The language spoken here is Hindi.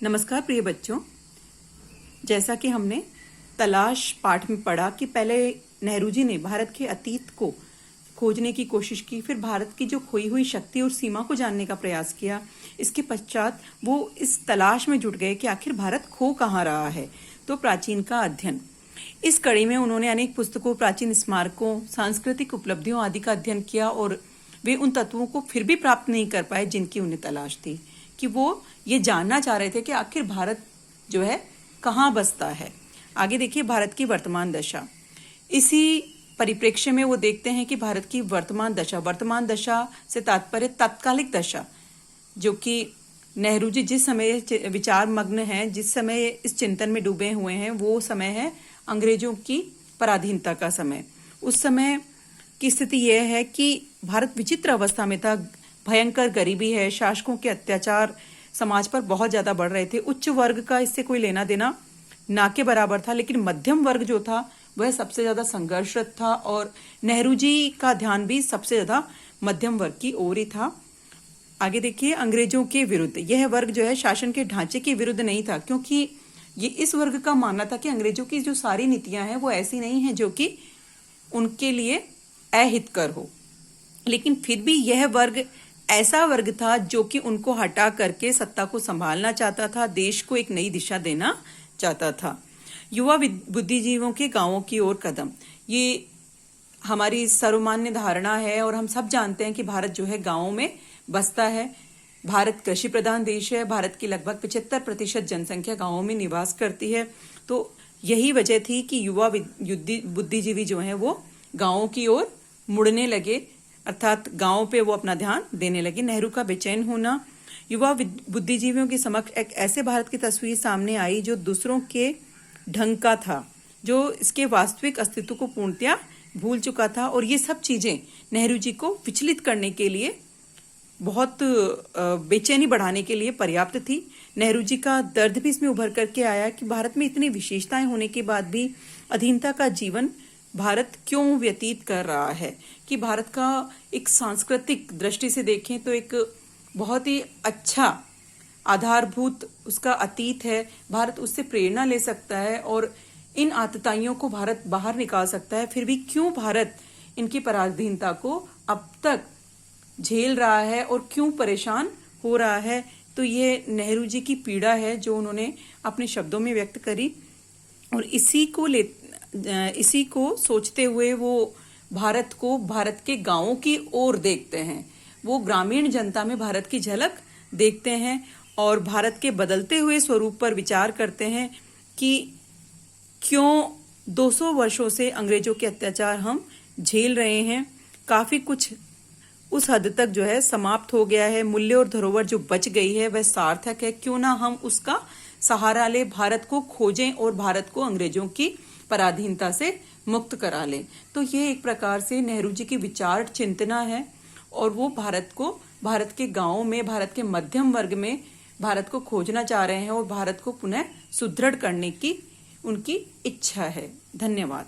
नमस्कार प्रिय बच्चों। जैसा कि हमने तलाश पाठ में पढ़ा कि पहले नेहरू जी ने भारत के अतीत को खोजने की कोशिश की, फिर भारत की जो खोई हुई शक्ति और सीमा को जानने का प्रयास किया। इसके पश्चात वो इस तलाश में जुट गए कि आखिर भारत खो कहाँ रहा है। तो प्राचीन का अध्ययन, इस कड़ी में उन्होंने अनेक पुस्तकों, प्राचीन स्मारकों, सांस्कृतिक उपलब्धियों आदि का अध्ययन किया और वे उन तत्वों को फिर भी प्राप्त नहीं कर पाए जिनकी उन्हें तलाश थी, कि वो ये जानना चाह रहे थे कि आखिर भारत जो है कहाँ बसता है। आगे देखिए भारत की वर्तमान दशा। इसी परिप्रेक्ष्य में वो देखते हैं कि भारत की वर्तमान दशा से तात्पर्य तात्कालिक दशा, जो कि नेहरू जी जिस समय विचार मग्न हैं, जिस समय इस चिंतन में डूबे हुए हैं, वो समय है अंग्रेजों की पराधीनता का समय। उस समय की स्थिति यह है कि भारत विचित्र अवस्था में था। भयंकर गरीबी है, शासकों के अत्याचार समाज पर बहुत ज्यादा बढ़ रहे थे। उच्च वर्ग का इससे कोई लेना देना ना के बराबर था, लेकिन मध्यम वर्ग जो था वह सबसे ज्यादा संघर्षरत था और नेहरू जी का ध्यान भी सबसे ज्यादा मध्यम वर्ग की ओर ही था। आगे देखिए अंग्रेजों के विरुद्ध। यह वर्ग जो है शासन के ढांचे के विरुद्ध नहीं था, क्योंकि ये इस वर्ग का मानना था कि अंग्रेजों की जो सारी नीतियां हैं वो ऐसी नहीं है जो कि उनके लिए अहितकर हो। लेकिन फिर भी यह वर्ग ऐसा वर्ग था जो कि उनको हटा करके सत्ता को संभालना चाहता था, देश को एक नई दिशा देना चाहता था। युवा बुद्धिजीवियों के गांवों की ओर कदम, ये हमारी सर्वमान्य धारणा है और हम सब जानते हैं कि भारत जो है गांवों में बसता है। भारत कृषि प्रधान देश है। भारत की लगभग 75% जनसंख्या गांवों में निवास करती है। तो यही वजह थी कि युवा बुद्धिजीवी जो है वो गांवों की ओर मुड़ने लगे, अर्थात गांव पे वो अपना ध्यान देने लगे। नेहरू का बेचैन होना। युवा बुद्धिजीवियों के समक्ष एक ऐसे भारत की तस्वीर सामने आई जो दूसरों के ढंग का था, जो इसके वास्तविक अस्तित्व को पूर्णतया भूल चुका था। और ये सब चीजें नेहरू जी को विचलित करने के लिए, बहुत बेचैनी बढ़ाने के लिए पर्याप्त थी। नेहरू जी का दर्द भी इसमें उभर करके आया कि भारत में इतनी विशेषताएं होने के बाद भी अधीनता का जीवन भारत क्यों व्यतीत कर रहा है। कि भारत का एक सांस्कृतिक दृष्टि से देखें तो एक बहुत ही अच्छा आधारभूत उसका अतीत है। भारत उससे प्रेरणा ले सकता है और इन आतताइयों को भारत बाहर निकाल सकता है। फिर भी क्यों भारत इनकी पराधीनता को अब तक झेल रहा है और क्यों परेशान हो रहा है। तो ये नेहरू जी की पीड़ा है जो उन्होंने अपने शब्दों में व्यक्त करी और इसी को सोचते हुए वो भारत के गांवों की ओर देखते हैं। वो ग्रामीण जनता में भारत की झलक देखते हैं और भारत के बदलते हुए स्वरूप पर विचार करते हैं कि क्यों 200 वर्षों से अंग्रेजों के अत्याचार हम झेल रहे हैं। काफी कुछ उस हद तक जो है समाप्त हो गया है। मूल्य और धरोहर जो बच गई है वह सार्थक है। क्यों ना हम उसका सहारा ले, भारत को खोजें और भारत को अंग्रेजों की पराधीनता से मुक्त करा लें। तो ये एक प्रकार से नेहरू जी की विचार चिंतना है और वो भारत के गांवों में, भारत के मध्यम वर्ग में भारत को खोजना चाह रहे हैं और भारत को पुनः सुदृढ़ करने की उनकी इच्छा है। धन्यवाद।